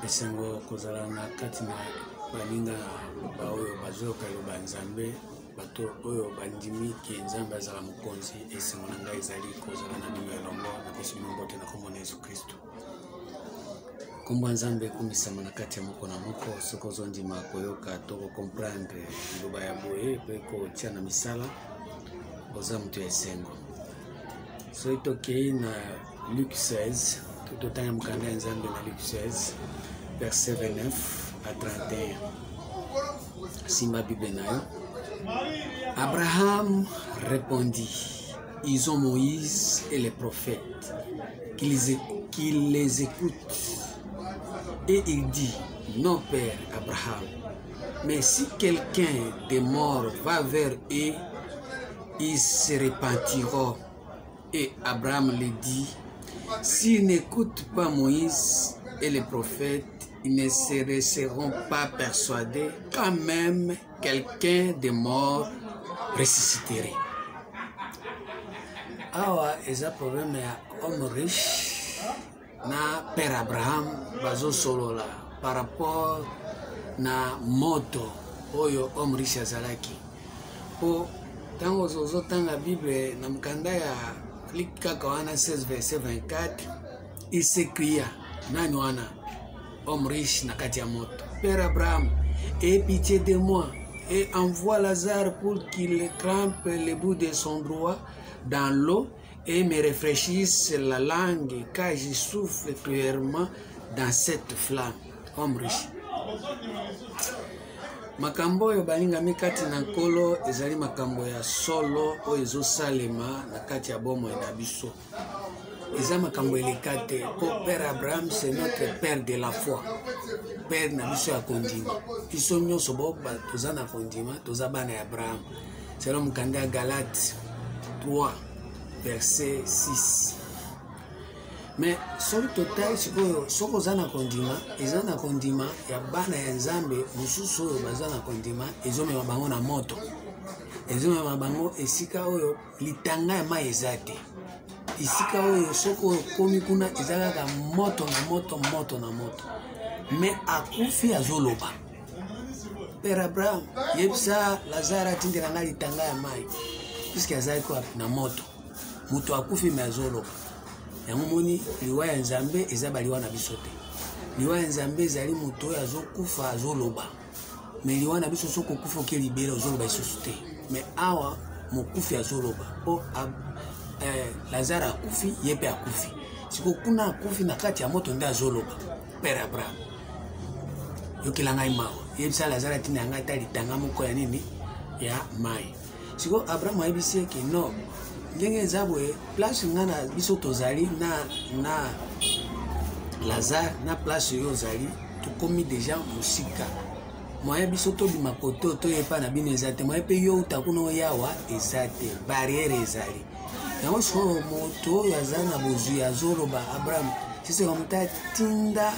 esengo kozala na kati na baninga ba oyo bazoyoka liloba nzambe bato oyo bandimi ke nzambe azala mokonzi esengo na ngai ezali kozala na bino elongo napesi bino mbote na kombo na Yesu Kristo. Kombo ya nzambe ekumisama na kati ya moko na moko soki ozondima koyoka to kokomprendre liloba ya boye mpe kotia na misala oza moto ya esengo. Soki tokei na Luc 16 totanga mokanda ya nzambe na Luc 16 verset 29 à 31. Simba Bible na yo. Abraham répondit, ils ont Moïse et les prophètes, qu'ils les écoutent. Et il dit, non père Abraham, mais si quelqu'un des morts va vers eux, ils se repentiront. Et Abraham lui dit, s'ils n'écoutent pas Moïse et les prophètes, ils ne se seront pas persuadés quand même quelqu'un des morts ressusciterait. Awa eza problème ya homme riche na père Abraham bazo solola par rapport na moto oyo homme riche azalaki. Po tango zozo tanga Bible na mkanda ya kaka wana 16 verset 24 il s'écria nani wana homme riche na kati ya moto, père Abraham, aie pitié de moi et envoie Lazare pour qu'il trempe le bout de son doigt dans l'eau et me rafraîchisse la langue car je souffre cruellement dans cette flamme. Homme riche. Makambo yo balinga mikati na nkolo ezali makambo ya solo o ezo salema na kati ya bomo na biso. Eza makambo elekate po père Abraham c'est notre père de la foi. Père na biso ya kondima. Biso nyonso bo toza na kondima, toza bana ya Abraham. Selon mukanda ya Galates 3 verset 6. Mais sur le total, soko zana kondima, ezana kondima ya bana ya nzambe mususu oyo bazana kondima ezomema bango na moto. Ezomema bango esika oyo litanga ya mai ezate. Esika oyo soko komi kuna ezalaka moto na moto moto na moto. Mais akufi azoloba. Père Abraham yebisa Lazare atindela na litanga ya mai. Puisque azali ko na moto. Muto akufi me azoloba. Yango moni liwa ya nzambe eza baliwa na biso te. Liwa ya nzambe ezali moto oyo azokufa azoloba. Me liwa na biso soko kufa ke libera azoloba isusu te. Me awa mokufi azoloba. Po Lazare akufi yepe akufi. Siko kuna akufi na kati ya moto nde azoloba. Père Abraham. Yokela ngai mawa. Yebisa Lazare atina ngai ta litanga moko ya nini ya mai. Siko Abraham ayebisi ke no ndenge zabwe place ngana biso tozali na Lazare na place yo zali tukomi déjà musika moya biso to bima koto to yepa na bino ezate moya pe yo utakuna yawa ezate barrière ezali yango so moto yazana bozu ya zoloba Abraham sisi komta tinda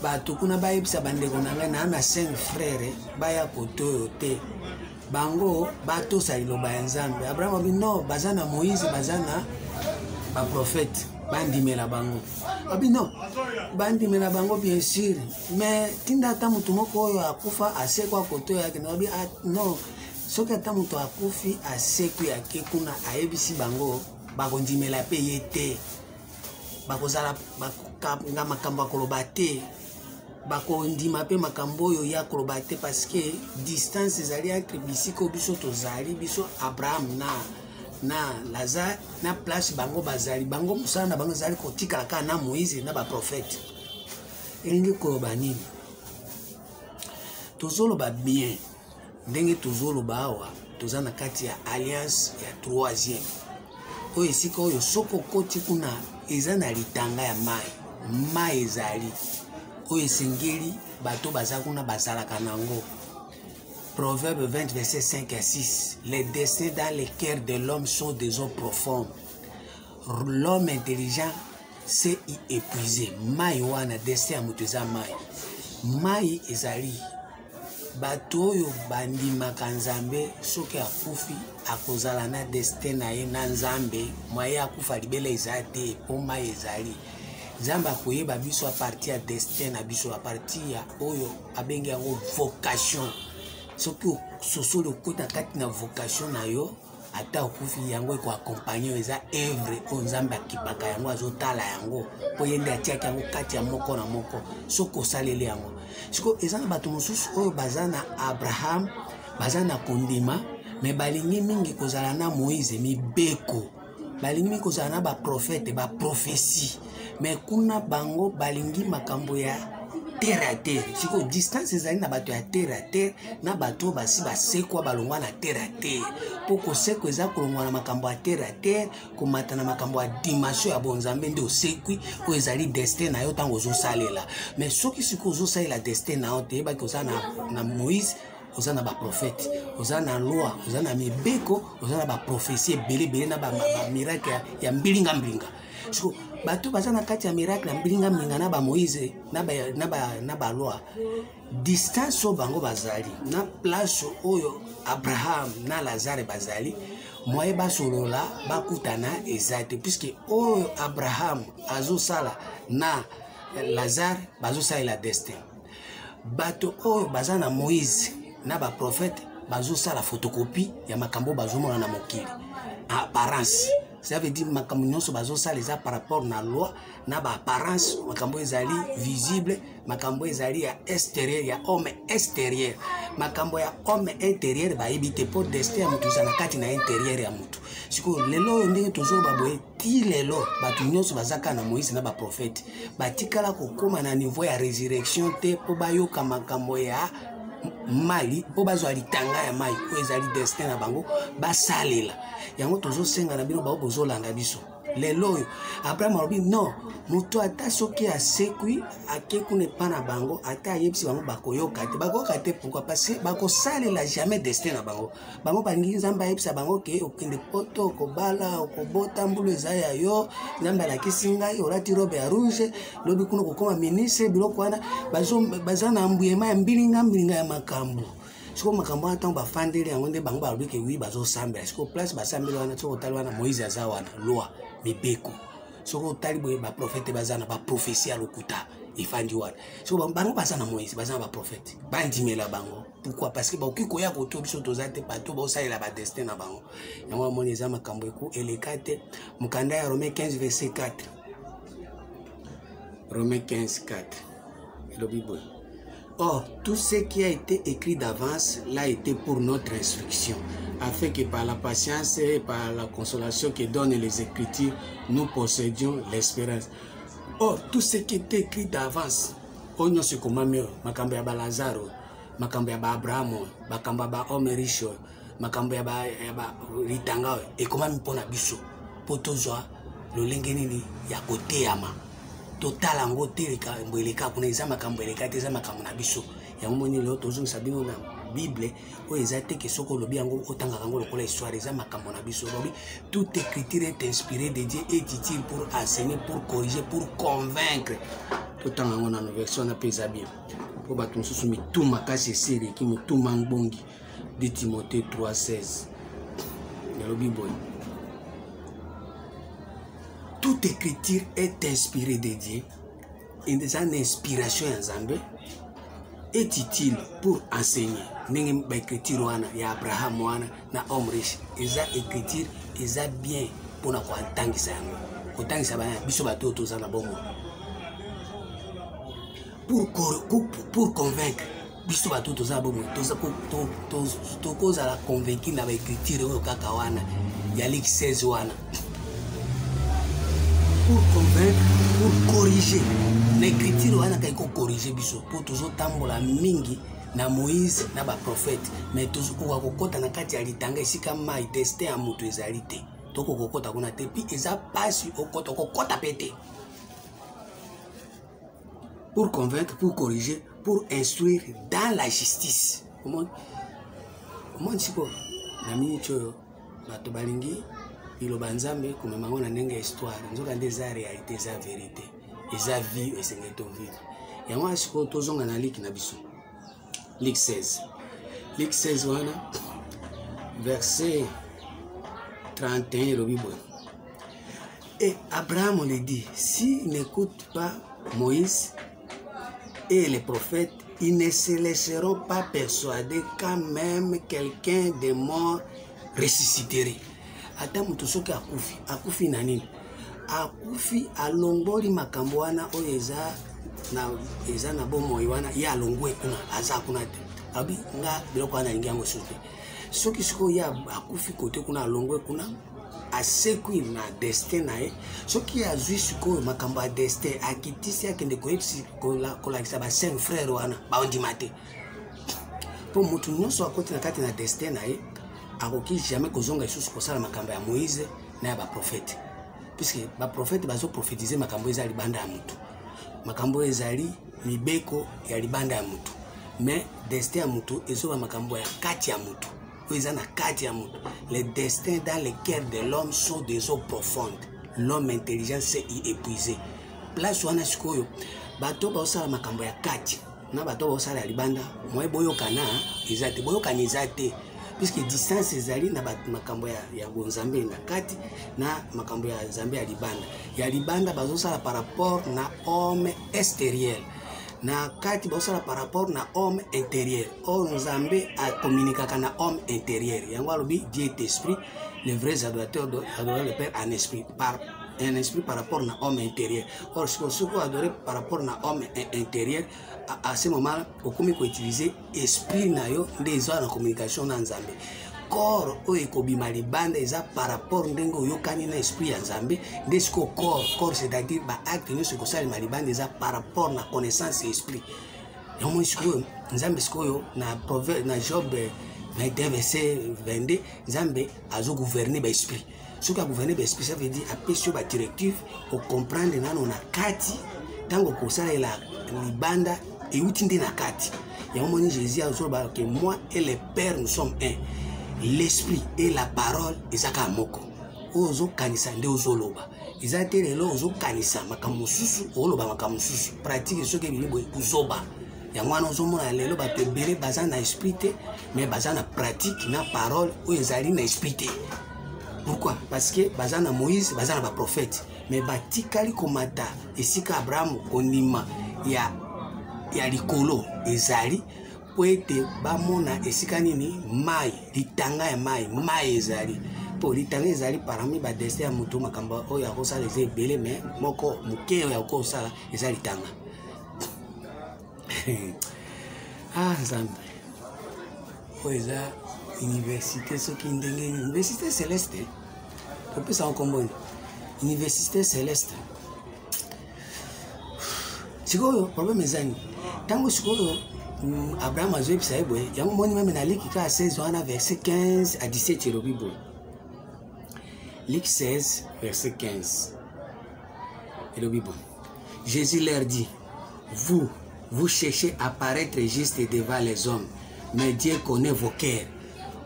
bato kuna bayebisa bandeko nanga na 5 frères baya koto yo te bango bato saliloba ya nzambe. Abraham abi no bazana Moïse bazana ba prophète bandimela bango. Abi no bandimela bango bien sûr mais tinda ta mutu moko oyo akufa asekwa koto yake na abi no soki ata mutu akufi asekwi yake kuna ayebisi bango bakondimela pe yete bakozala bakanga makambo akoloba te bako ndima pe makambo yo ya koloba te parce que distance ezali entre bisiko biso tozali biso Abraham na Lazare na place bango bazali bango musana na bango zali kotika ka na Moïse na ba prophète elingi koloba nini tozoloba bien ndenge tozoloba awa toza na kati ya alliance ya 3e oyo esika oyo soko koti kuna eza na litanga ya mai ezali oyo esengeli bato baza kuna bazalaka nango. Proverbe 20 verset 5 à 6. Les destins dans les cœurs de l'homme sont des eaux profondes. L'homme intelligent sait y épuiser. Mai wana destin ya mutu eza mai. Mai ezali bato oyo bandimaka nzambe soki akufi akozala na destin na ye na nzambe moye akufa libela eza te po mai ezali. Nzambe akoyeba biso a partir ya destin na biso, a partir ya oyo abengi yango vocation. Soki sosoli okota kati na vocation na yo, ata okufi yango eko accompagner eza œuvre oyo Nzambe akipaka yango azotala yango po ye nde atiaki yango kati ya moko na moko soki osaleli yango. Siko eza na bato mosusu oyo baza na Abraham, baza na kondima, me balingi mingi kozala na Moïse mibeko, balingi mingi kozala na baprofete baprofesi, me kuna bango balingi makambo ya terre à terre. Siko distance ezali na bato ya terre à terre na bato basi basekwa balongwa na terre à terre. Poko seko eza kolongwa na makambo ya terre à terre, komata na makambo ya dimension ya bonzambe nde osekwi oyo ezali destin na yo ntango ozosalela. Mais soki siko ozosalela destin na yo te yebaki oza na Moïse, oza na baprofete, oza na loi, oza na mibeko, oza na baprofesie ebele na bamiracle ya mbilinga. Siko bato baza na kati ya miracle ya mbilinga na ba Moïse na ba loi, distance oyo bango bazali na place oyo Abraham na Lazare bazali, moye basolola bakutana ezate, puisque oyo Abraham azosala na Lazare bazosalela destin. Bato oyo baza na Moïse na ba prophète bazosala photocopie ya makambo bazomona na mokili, apparence. Ça veut dire makambo nyonso bazosala eza par rapport na loi na ba apparence, makambo ezali visible, makambo ezali ya extérieur ya homme extérieur, makambo ya homme intérieur ba ebite pour destin ya mutu na kati na intérieur ya mutu. Siko lelo ndenge tozolo baboye ti lelo batu nyonso bazaka na Moïse na ba prophète batikala kokoma na niveau ya résurrection te po bayoka makambo ya mali po bazwa litanga ya mai oyo ezali destin na bango basalela yango tozosenga na bino bozolanda biso lelo oyo. Abraham alobi non, moto ata soki asekwi akekuna epa na bango ata ayebisi bango bakoyoka te. Pourquoi? Parce que bakosalela jamais destin na bango. Bango balingi Nzambe ayebisa bango ke okende poto okobala okobota mbulu eza ya yo, Nzambe alakisi ngai olati robe ya rouge lobi kuna kokoma ministre biloko wana baza na mbuyema ya mbilinga ya makambo. Siko makambo ata bafandeli yango nde bango balobi ke wi bazosambela. Siko place basambeli wana soko tali wana Moïse aza wana loi mibeko, soko tali boye baprofete baza na baprofesi ya lokuta efandi wana. Siko bango baza na Moïse baza na baprofete bandimela bango. Pourquoi? Parce que baoki koya koto biso toza te pato baosalela badestin na bango. Yango amoni eza makambo eku eleka te. Mokanda ya Romains 15 verset 4, Romains 15 4 elobi boye: or, tout ce qui a été écrit d'avance l'a été pour notre instruction, afin que par la patience et par la consolation que donnent les Écritures, nous possédions l'espérance. Or, tout ce qui était écrit d'avance, on se commande, makambo ya ba Lazaro, makambo ya ba Abraham, makambo ya ba homme riche, makambo ya ba litanga, et comment mpona biso, potozwa lolenge nini ya koteyama. Total ango terika mbeleka kuna eza makambo eleka te eza makambo na biso yango moni leo tozongisa bino na Bible oyo eza te ke soko lobi yango otangaka yango lokola histoire eza makambo na biso. Lobi toute écriture est inspirée de Dieu et utile pour enseigner, pour corriger, pour convaincre. Totanga yango na version na pesa bien po bato mosusu mituma kasi eseleki mituma ngbongi de Timothée 3:16 lobi boy. Toute écriture est inspirée de Dieu, et des inspiration en Zambé est utile pour enseigner. N'engem ba écriture wana ya Abraham wana na homme riche. Eza écriture eza bien pour na ko antangisa yango. Kotangisa ba biso ba toto za na bomo. Pour convaincre biso ba toto za bomo. To koza la convaincre na ba écriture oyo kaka wana ya Luc 16 wana. Pour convaincre, pour corriger. L'écriture wana kaiko corriger biso pour toujours tambola mingi na Moïse na ba prophète, mais toujours kokota na kati ya litanga esika mai destin ya mutu ezali te. Toko kokota kuna te pi eza pasi kokota pete. Pour convaincre, pour corriger, pour instruire dans la justice. Comment siko na minicho bato balingi iloba Nzambe kumemango na ndenge histoire nzoka nde eza réalité eza vérité eza vie esengeli to vivre yango asiko tozonga na Luc na biso Luc 16 wana verset 31 elobi boye: Et Abraham le dit, s'ils n'écoutent pas Moïse et les prophètes, ils ne se laisseront pas persuader quand même quelqu'un de mort ressusciterait. Ata mutu soki akufi na nini? Akufi alongoli makambo wana oyo eza na bomoi wana ye alongwe kuna aza kuna te. Abi nga biloko wana lingi yango soki. Soki siko ya akufi kote kuna alongwe kuna asekwi na destin na ye. Soki azwi siko makambo ya destin akitisi akende koyebisi kolakisa ba 5 frères wana baondima te. Po mutu nyonso akoti na kati na destin na ye akoki jamais kozonga lisusu kosala makambo ya Moïse na ya baprofete. Puisque baprofete bazo prophétiser makambo ezali libanda ya mutu. Makambo ezali mibeko ya libanda ya mutu. Mais destin ya mutu ezoba makambo ya kati ya mutu. Oeza na kati ya mutu. Les destins dans le cœur de l'homme sont des eaux profondes. L'homme intelligent s'est y épuisé. Place wana sikoyo bato baosala makambo ya kati na bato baosala ya libanda moye boyokana ezate boyokana ezate. Puisque distance ezali na makambo ya bonzambe na kati na makambo ya Nzambe ya libanda. Ya libanda bazosala par rapport na homme extérieur. Na kati bazosala par rapport na homme intérieur. Or Nzambe a communiqué na homme intérieur. Yango alobi Dieu est esprit, les vrais adorateurs doivent adorer le Père en esprit. Par un esprit par rapport na homme intérieur. Or ce qu'on adorer par rapport na homme intérieur, à ce moment au komi ko utiliser esprit na yo ndezo na communication na Nzambe. Corps o ekobima libanda eza par rapport ndenge oyokani na esprit ya Nzambe. Ndesko corps c'est-à-dire ba acte nyonso ko sala libanda eza par rapport na connaissance esprit. Yomo sikoyo Nzambe sikoyo na proverbe na Job 21 verset 22 Nzambe azo gouverner ba esprit. Ce qui a gouverné l'esprit, ça veut dire appeler la directive pour comprendre na kati tango kosala la libanda et utinde na kati. Ya moni Jésus a dit que moi et le Père nous sommes un. L'esprit et la parole ezaka moko. Ozo kanisa nde ozoloba. Ezate lelo ozo kanisa makamususu oloba makamususu. Pratique ce que bibo uzoba. Ya mwana ozo mona lelo ba te bere bazana esprit te, mais bazana pratique na parole o ezali na esprit te. Pourquoi? Parce que bazana Moïse, bazana ba prophète, mais batikali komata esika Abraham konima ya likolo ezali po ete bamona esika nini mai litanga ya mai ezali po litanga ezali parmi ba destin ya mutu makambo oyo akosala eze ebele mais moko moke oyo akosala ezali litanga. Ah Nzambe oeza université soki ndenge université céleste on peut s'en comprendre université céleste sikoyo problème ezani tango sikoyo Abraham a joué ça eboye yango moni même na Luc 16 wana verset 15 à 17 le Bible. Luc 16 verset 15 et le Bible. Jésus leur dit, vous cherchez à paraître juste devant les hommes, mais Dieu connaît vos cœurs.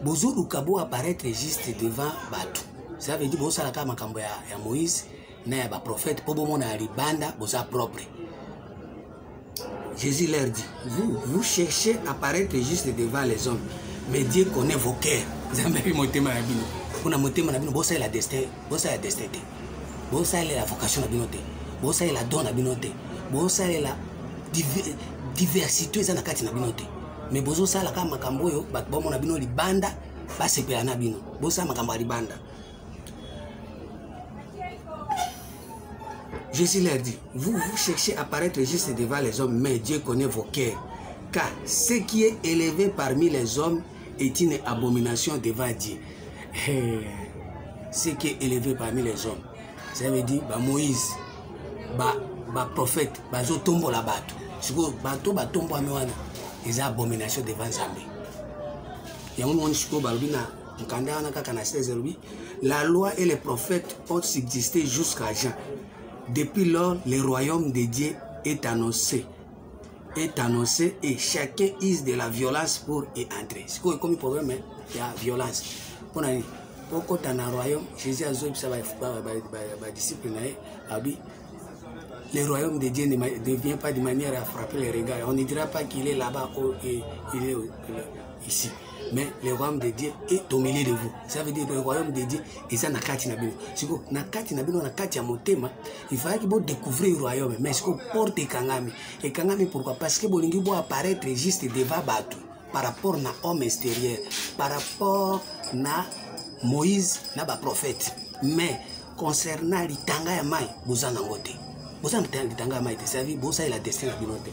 Bozo lukabo apparaître juste devant batu. Ça veut dire bozo la kama makambo ya Moïse na ya ba prophète po bomo na libanda boza propre. Jésus leur dit, vous cherchez à paraître juste devant les hommes, mais Dieu connaît vos cœurs. Zambi motema na bino. Kuna motema na bino bosa la destin, bosa la destin. Bosa la vocation na bino te. Bosa la don na bino te. Bosa la diversité za na kati na bino te. Mais bozo sala kama makambo yo bat bomo na bino libanda basepela na bino bosa makambo ya libanda. Jésus leur dit, vous cherchez à paraître juste devant les hommes, mais Dieu connaît vos cœurs, car ce qui est élevé parmi les hommes est une abomination devant Dieu. Ce qui est élevé parmi les hommes, ça veut dire Moïse, prophète, tombo la bato, bato batombo amewana. Les abominations devant Nzambe. La loi et les prophètes ont subsisté jusqu'à Jean. Depuis lors, le royaume de Dieu est annoncé et chacun use de la violence pour y entrer. C'est comme un problème, il y a violence. Pourquoi dans le royaume, Jésus a dit que disciples le royaume de Dieu ne vient pas de manière à frapper les regards. On ne dira pas qu'il est là-bas ou il est ici. mais le royaume de Dieu est au milieu de vous. Ça veut dire que le royaume de Dieu est ça nakati na bino. Siko nakati na bino nakati ya motema, il fallait que vous découvriez le royaume, mais siko porte ekangami. Ekangami pourquoi? Parce que bolingi bo apparaître juste devant batu par rapport na homme extérieur, par rapport na Moïse na ba prophète. Mais concernant litanga ya mai, bozana ngote. Bozana litanga ya mai, ça veut dire bosa la destin na bino te.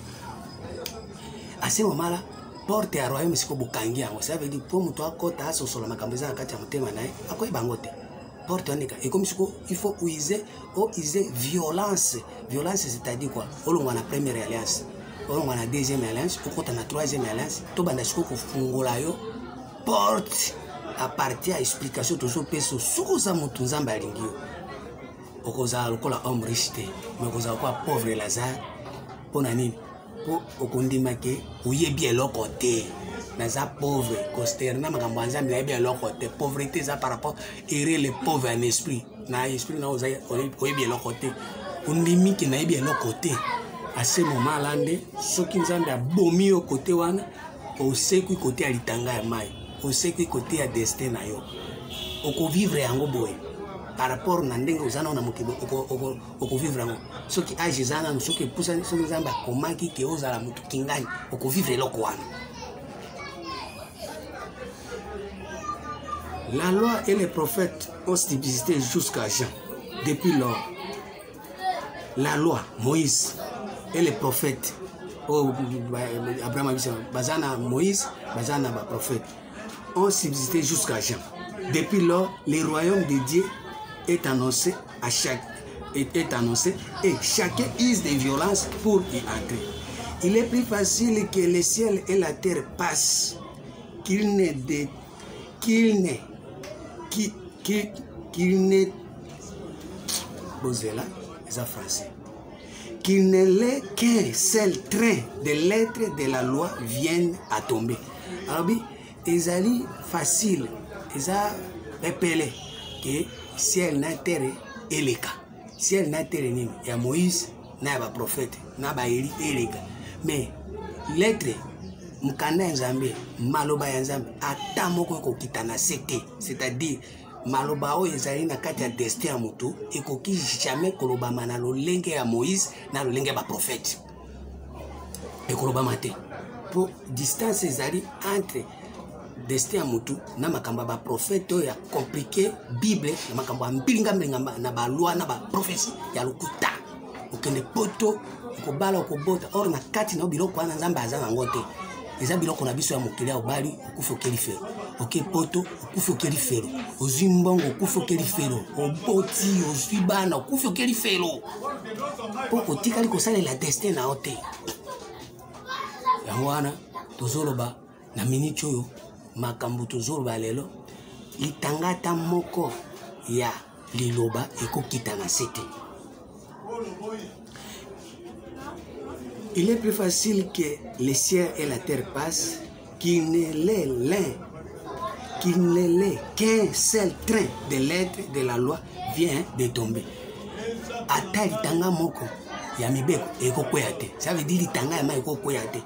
À ce moment-là, porte ya royaume siko bukangi yango. Ça veut dire pour muto akota asosola makambo za kati ya motema naye akoyi bangote. Porte onika et comme siko il faut user violence. Violence c'est-à-dire quoi? Olongwa na première alliance, olongwa na deuxième alliance, okota na troisième alliance, to banda siko kufungola yo porte à partir à explication toujours peso soko za mutu nzamba alingi yo. Okoza lokola homme riche te, mais okoza kwa pauvre Lazare pona nini? Pour okondima ke oyebi eloko te naza pauvre consterna makambo anza mais oyebi eloko te pauvreté za par rapport errer les pauvres en esprit na esprit na oyebi eloko te ondimi ke na yebi eloko te. À ce moment là nde soki nzambe abomi yo côté wana osekwi côté ya litanga ya mai, osekwi côté ya destin na yo, oko vivre yango boye par rapport na ndenge ozana na mokibo oko vivre yango. Soki age zana soki pousa soki nzamba komaki ke ozala mutu kingani oko vivre eloko wana. La loi et les prophètes ont subsisté jusqu'à Jean. Depuis lors, la loi, Moïse et les prophètes, Abraham, Bazana, Moïse, Bazana, prophète, ont subsisté jusqu'à Jean. Depuis lors, le royaume de Dieu est annoncé à est annoncé et chacun use des violences pour y entrer. Il est plus facile que le ciel et la terre passent qu'il n'est qu'il ne l'est qu'un seul train de lettres de la loi viennent à tomber. Alors, ils allaient facile, ils ont rappelé que ciel na terre et les cas. Ciel na terre nini ya Moïse na ba prophète na ba Eli eleka. Mais lettre mukanda nzambe maloba ya nzambe ata moko ko kitana sete, c'est-à-dire maloba o ezali na kati ya destin ya mutu ekoki jamais kolobama na lolenge ya Moïse na lolenge ba prophète. Ekolobama te. Pour distance ezali entre destin ya mutu na makamba ba prophète ya compliqué Bible na makamba mbilinga na ba loi na ba prophétie ya lokuta okende poto okobala okobota or na kati na biloko wana nzambe azana ngote eza biloko na biso ya mokili ya obali okufa okeli fero oke poto okufa okeli fero ozwi mbongo okufa okeli fero oboti ozwi bana okufa okeli fero po otikali kosalela destin na ote yango wana tozoloba na minute oyo makambo tozoloba lelo itangata moko ya liloba ekokita na sete. Il est plus facile que les cieux et la terre passent qu'il ne l'est qu'un seul train de lettres de la loi vient de tomber. Ata litanga moko ya mibeko ekokwea te. Ça veut dire litanga ya ma ekokwea te.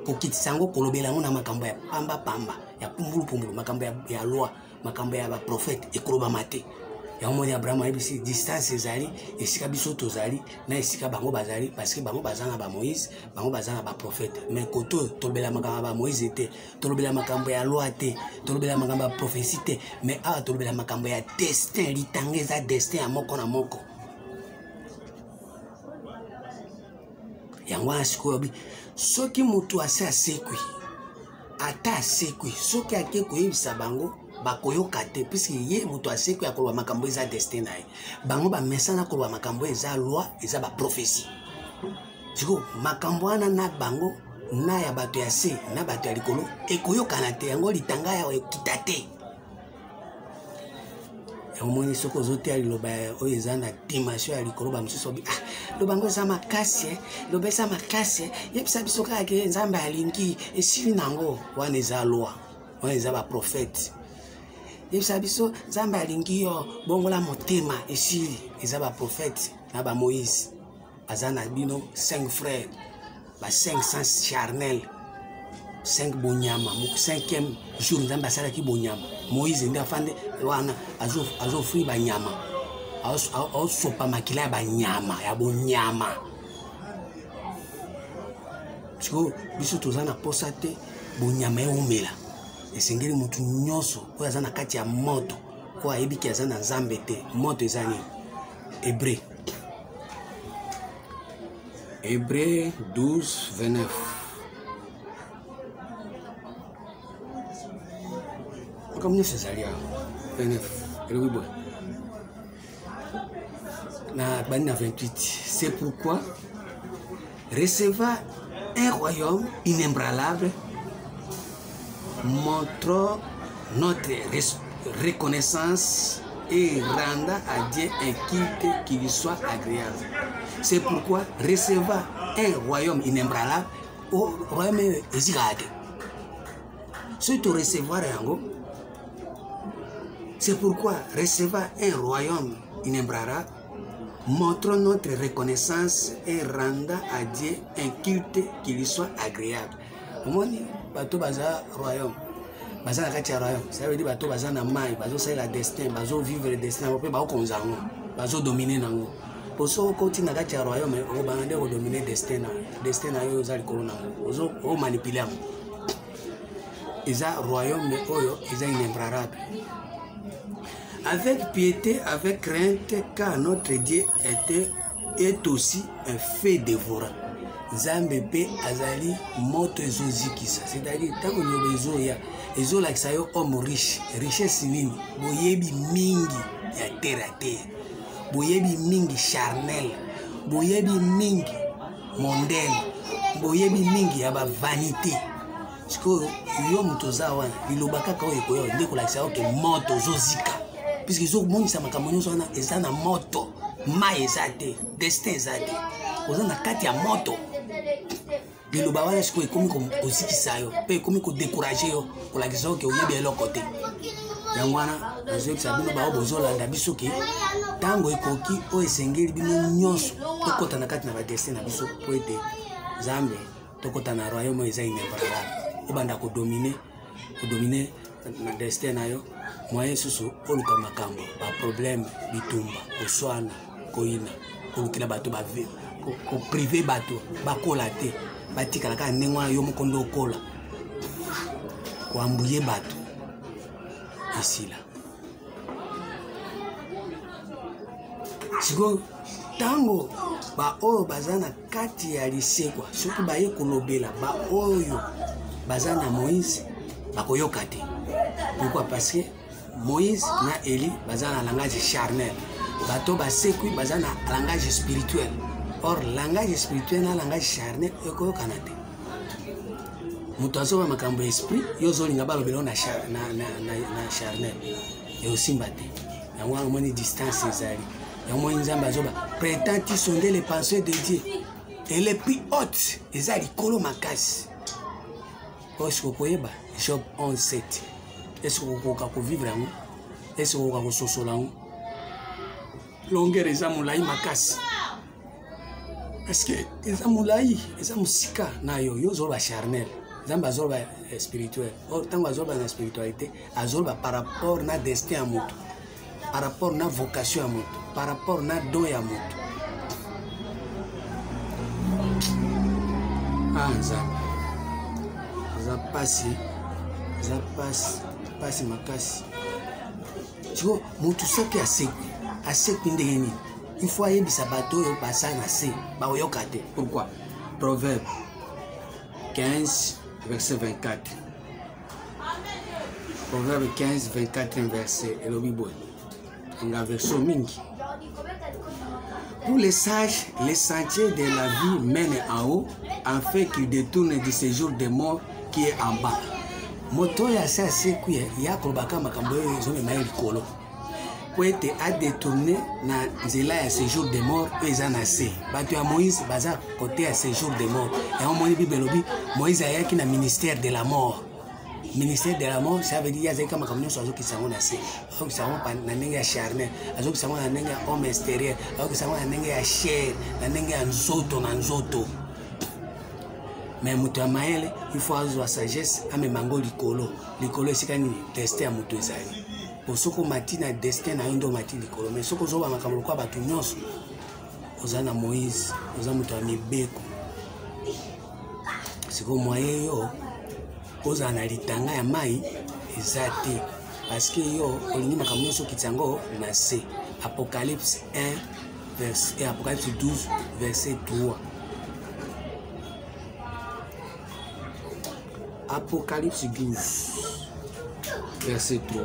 Kokitisango kolobela ngona makambo ya pamba ya pumbulu makambo ya loi makambo ya ba prophète ekoloba mate. Ya omoni Abraham ayebisi distance ezali esika biso tozali na esika bango bazali parce que bango bazanga ba Moïse bango bazanga ba prophète mais koto tolobela makambo ba Moïse te tolobela makambo ya loi te tolobela makambo ya prophétie te mais awa tolobela makambo ya destin litanga eza destin ya moko na moko. Yango asiko bi soki mutu asa sekwi ata sekwi soki ake koyebisa bango bakoyoka te puisque ye mutu aseko ya kolwa makambo eza destin na ye bango bamesana kolwa makambo eza loi eza ba prophétie siko makambo wana na bango na ya bato ya se na bato ya likolo ekoyokana te yango litanga ya ekita te. Omoni soko zote ya liloba oyo eza na dimension ya likolo bamosusu obi lobango eza makasi loba eza makasi yebisa biso kaka ke nzambe alingi esili nango wana eza loi wana eza ba prophète yebisa biso nzambe alingi yo bongola motema esili eza ba prophète na ba Moïse baza na bino 5 frères ba 5 sens charnel 5 bonyama 5e jour nzambe asalaki bonyama Moïse nde afande wana azofri banyama azosopa makila ya banyama ya bonyama siko biso toza na posa te bonyama eumela esengeli mutu nyonso oyo aza na kati ya moto oyo ayebiki aza na nzambe te moto eza nini Hébreu 12:29 comme nous c'est alia 29 elobi boy na bani na 28 c'est pourquoi recevant un royaume inébranlable montrant notre reconnaissance et rendant à Dieu un culte qui lui soit agréable. C'est pourquoi recevant un royaume inébranlable, au royaume ezikate. Si tu recevoir yango, c'est pourquoi recevant un royaume inébranlable, montrons notre reconnaissance et rendant à Dieu un culte qui lui soit agréable. Omoni bato baza royaume. Baza na kati ya royaume. Ça veut dire bato baza na mai, bazo salela la destin, bazo vivre le destin, bazo ba konza ngo, bazo dominer nango. Poso koti na kati ya royaume, o banande ko dominer destin na yo za likolo nango. Ozo o manipuler ngo. Eza royaume oyo eza inébranlable. Avec piété, avec crainte, car notre Dieu est aussi un feu dévorant. Nzambe pe azali moto ezozikisa, c'est-à-dire tango nyobe ezoya ezolakisa yo homme riche, richesse nini boyebi mingi ya terre à terre, boyebi mingi charnel, boyebi mingi mondaine, boyebi mingi ya ba vanité. Siko yo mutoza wana liloba kaka oyo koyo nde kolakisa yo ke moto ezozika, puisque zo monisa makambo nyonso wana eza na moto, mai eza te, destin eza te, oza na kati ya moto. Liloba wana siko ekomi kozikisa yo pe ekomi kodécourager yo kolakisa yo ke oyebi eloko te. Yango wana nazokisa bino bao bozolanda biso ke ntango ekoki oyo esengeli bino nyonso tokota na kati na badestin na biso po ete Nzambe tokota na royaume oyo eza inébranlable obanda kodomine na destin na yo moyen susu oluka makambo baproblème bitumba koswana koyina kolukila bato bave koprive bato bakola te batikala kaka ndenge wana yo moko nde okola koambuye bato esila. Sikoyo ntango baoyo baza na kati ya lisekwa soki baye kolobela baoyo baza na Moïse bakoyoka te. Pourquoi? Parce que Moïse na Eli baza na langage charnel, bato basekwi baza na langage spirituel. Or langage spirituel na langage charnel ekoyokana te. Mutu azoba makambo ya esprit yo zolinga balobela na charnel eosimba te. Yango amoni distance ezali. Yango Nzambe azoba prétend sonder les pensées de Dieu et les plus hautes ezali kolo makasi. Est-ce que vous pouvez Job 11:7? Est-ce que vous pouvez vivre en est-ce que vous pouvez sosola en longueur ezamulai makasi? Parce que ezamulai ezamusika na yo zoba charnel. Nzambe azoba spirituel. Or tango azoba na spiritualité azoba par rapport na destin ya mutu, par rapport na vocation ya mutu, par rapport na don ya mutu. Ah Nzambe zapasi makasi. Chiko mutu soki asekwi ndenge nini il faut ayebisa bato oyo basa na se baoyoka te. Pourquoi? Proverbe 15 verset 24. Proverbe 15 24 verset elobi boy nga verso mingi. Pour les sages, les sentiers de la vie mènent en haut, afin qu'ils détournent du séjour des morts qui est en bas. Moto ya sa sekwi ya kolobaka makambo oyo ezomema ye likolo po ete adetourne na nzela ya séjour des morts oyo eza na se. Bato ya Moïse baza kote ya séjour des morts. Yango moni Bible elobi Moïse ayaki na ministère de la mort. Ministère de la mort, ça veut dire azalaki makambo nyonso azokisa yango na se, azokisa yango na ndenge ya charnel, azokisa yango na ndenge ya homme extérieur, azokisa yango na ndenge ya chair, na ndenge ya nzoto na nzoto. mais moto ya mayele il faut azwa sagesse amemango likolo esika nini destin ya moto ezali po soko mati na destin na yo ndo mati likolo mais soko ozoba makambo lokwa bato nyonso oza na Moïse oza moto ya mibeko siko moye yo ozala na litanga ya mai eza te parce que yo olingi makambo nyonso okiti yango na se. Apocalypse 1 verset, et Apocalypse 12 verset 3. Apocalypse 12 verset 3.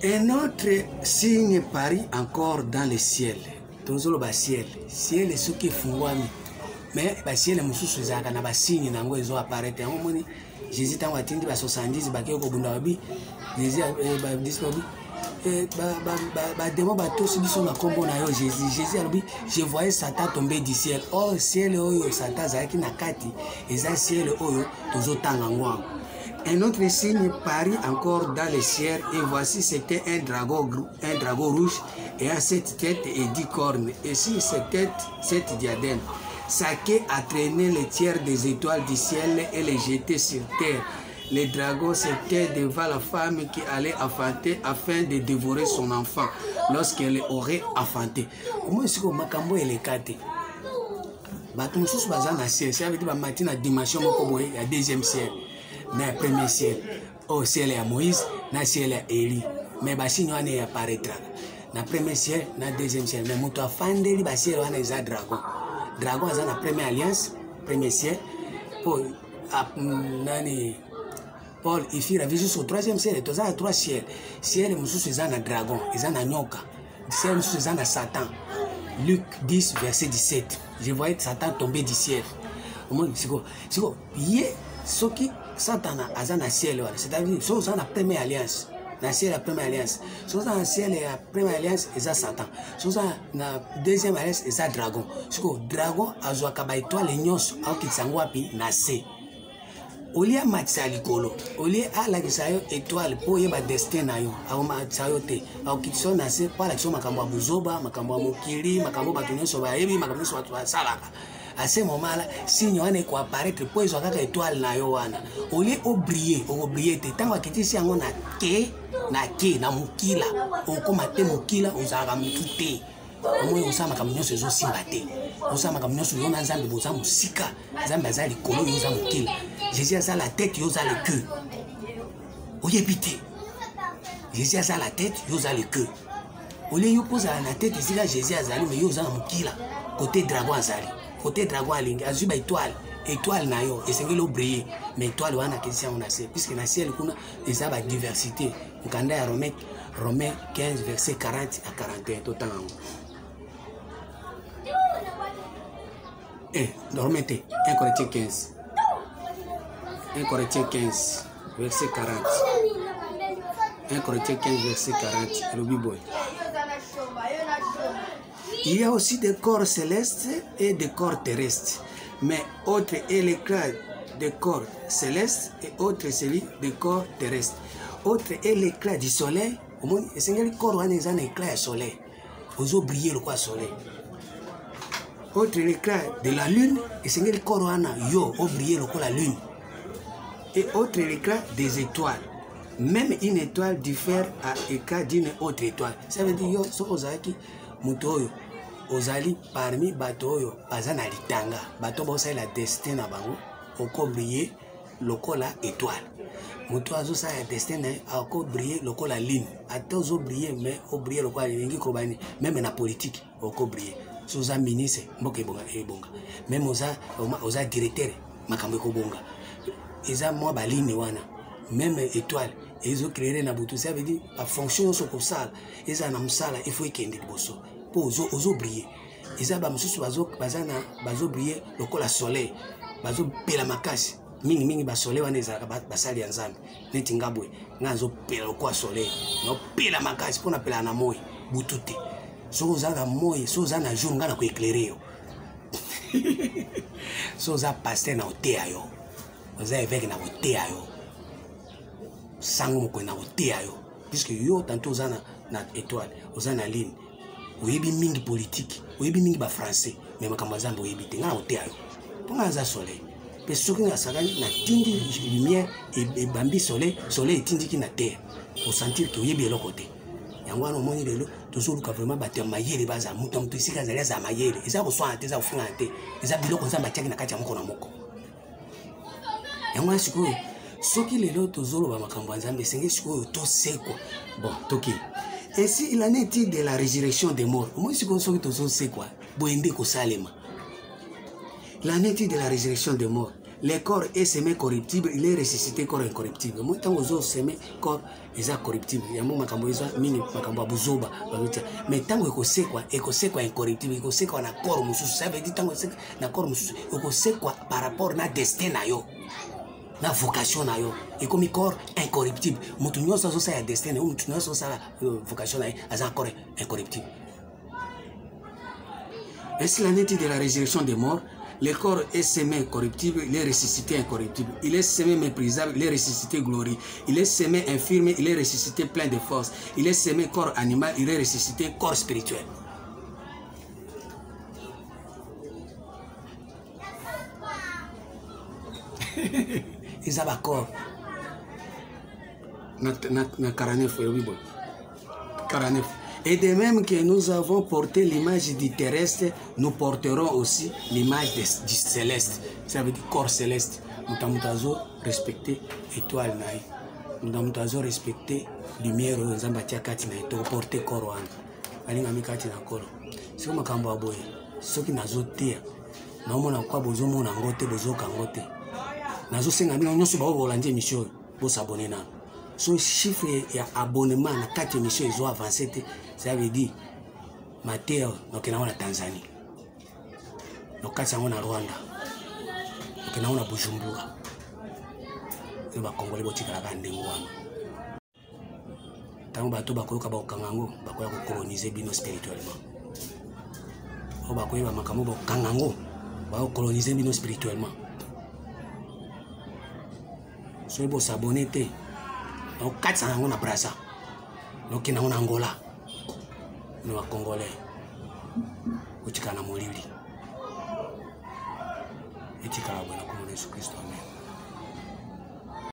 Un autre signe parit encore dans le ciel. Tonzolo ba ciel est ce qui fungwami. Mais ba ciel mususu ezaka na ba signe nango ezo apparaître. Yango moni Jésus tango atindi ba 70 ba keko bunda babi. Jésus ba disparu. Ba démon ba tous biso na kombo na yo Jésus alobi je voyais Satan tomber du ciel. Oh ciel oyo Satan zaki na kati eza ciel oyo tozo tanga ngwa. Un autre signe parit encore dans le ciel et voici c'était un dragon rouge ayant 7 têtes et 10 cornes et sur ses têtes 7 diadèmes. Sa queue a traîné les tiers des étoiles du ciel et les jeté sur terre. Les dragons s'étaient devant la femme qui allait enfanter afin de dévorer son enfant lorsqu'elle aurait enfanté. Comment est-ce que makambo elekate? Bato mususu baza na ciel, ça veut dire ba mati na dimension moko boye ya deuxième ciel. Na premier ciel. Au ciel ya Moïse, na ciel ya Élie. Mais ba signe wana ya paraîtra. Na premier ciel, na deuxième ciel. Mais moto afandeli ba ciel wana eza dragon. Dragon aza na première alliance, premier ciel. Paul il fit la vision sur le troisième ciel. Toza na trois ciel. Ciel mususu eza na dragon, eza na nyoka. Ciel mususu eza na Satan. Luc 10 verset 17. Je voyais Satan tomber du ciel. Au moins siko yé soki Satan aza na ciel wala. C'est-à-dire so za na première alliance. Na ciel la première alliance. So za na ciel la première alliance eza Satan. So za na deuxième alliance eza dragon. Siko dragon azwa ka ba étoile nyonso akitsango api na se. Olia matisa likolo. Olia ala kisayo étoile po yeba destin na yo. Au matsayo te. Au kitso na se pa la kiso makambo ya buzoba, makambo ya mokili, makambo bato nyonso ba yebi, makambo nyonso bato basalaka. À ce moment-là, signe wana ko apparaître po ezo kaka étoile na yo wana. Olie o briller te tango kitisi yango na na mokila. Okoma te mokila ozaka mutu te. Omo osama makambo nyonso ezo simba te. Osama makambo nyonso yo na nzambe boza musika. Nzambe azali kolo yo za mokila. Jésus a la tête, yo a le queue. Oyebite. Jésus a la tête, yo a le queue. Olie yo pose la tête ici là Jésus azali mais yo za mokila. Côté dragon azali. Côté dragon alingi azuba étoile na yo esengeli briller mais étoile wana kesi on a c'est puisque na ciel kuna eza ba diversité. Nkanda ya Romains 15 verset 40 à 41 total. Dormez 1 Corinthiens 15. 1 Corinthiens 15, verset 40. 1 Corinthiens 15, verset 40. Ruby Boy. Il y a aussi des corps célestes et des corps terrestres. Mais autre est l'éclat des corps célestes et autre celui des corps terrestres. Autre est l'éclat du soleil. Au moins, c'est un corps qui a un éclat du soleil. Vous oubliez le quoi soleil. Autre l'éclat de la lune. Et c'est un corps qui a oublié le quoi la lune. Et autre l'éclat des étoiles. Même une étoile diffère à l'éclat d'une autre étoile. Ça veut dire que ozaki mutoyo ozali parmi batoyo bazana litanga bato bosa la destin na bango okobrier lokola étoile. Muto azo sa ya destin na okobrier lokola lune. Atozo briller mais obrier lokola lingi kobani même na politique okobrier. Soza ministre mboke bonga. Même oza directeur makambo ko bonga. Eza moi baline wana même étoile ezo créer na butu ça veut dire la fonction so ko sala eza na musala il faut ekende liboso po ozo briller eza ba mususu bazo briller lokola soleil bazo pela makasi mingi ba soleil wana eza basali ya nzambe neti ngabwe ngazo pela lokola soleil no pela makasi pona pela na moi butu te so za na moi so za na jour ngana ko éclairer yo so za passer na otea yo vous avez avec na otea yo sango moko na otea yo puisque yo tantôt ozana na étoile ozana ligne oyebi mingi politique oyebi mingi ba français mais makambo nzambe oyebi te nga na oteya yo mpo nga naza soleil mpe soki nasakani natindi lumière ebambi soleil etindiki na terre osentir ke oyebi eloko te yango wana omoni lelo tozoluka vraiment bato ya mayele baza moto moto esika azali aza mayele eza koswana te eza kofingana te eza biloko nzambe atiaki na kati ya moko na moko yango wana sikoyo soki lelo tozoloba makambo ya nzambe esengeli sikoyo tosekwa bon toki ainsi il en est de la résurrection des morts omoi sikoyo soki tozosekwa boyende kosalema il en est de la résurrection des morts le corps est semé corruptible il est ressuscité corps incorruptible moi ntango ozoseme corps eza corruptible yango makambo eza mingi makambo ya buzoba bazotia mais ntango ekosekwa incorruptible ekosekwa na corps mosusu ça veut dire ntango ekosekwa na corps mosusu ekosekwa par rapport na destin na yo na vocation na yo ekomi corps incorruptible moto nyonso azosala ya destin na yo moto nyonso azosala vocation na ye aza corps incorruptible ainsi la neti de la résurrection des morts. Le corps est semé corruptible, il est ressuscité incorruptible. Il est semé méprisable, il est ressuscité glorieux. Il est semé infirme, il est ressuscité plein de force. Il est semé corps animal, il est ressuscité corps spirituel. Ils ont corps. Na 49, 49. Et de même que nous avons porté l'image du terrestre, nous porterons aussi l'image du céleste. Ça veut dire corps céleste. Nous avons respecté l'étoile. Nous avons respecté la lumière. Nous avons porté corps. Nous avons porté corps. C'est comme un boy. Ce qui n'a zoté. Nous avons quoi besoin de ngote, besoin de ngote. Nous avons 5 000 nous sommes volontiers mission pour s'abonner. So chiffre ya abonnement na 4 émissions ils ont avancé. Ça veut dire Mateo donc na Tanzanie. Donc kasi na Rwanda. Donc na Bujumbura. Et ba Congolais botikala ka ndengo wana. Tango bato bakoyoka ba okangango bakoya ko coloniser bino spirituellement. O bakoyeba makambo ba okangango ba coloniser bino spirituellement. So ibo s'abonner te. Donc 400 ans on a brasa. Donc on a Angola. Nous a Congolais. Utikana molili. Etikala bwana kwa Yesu Kristo amen.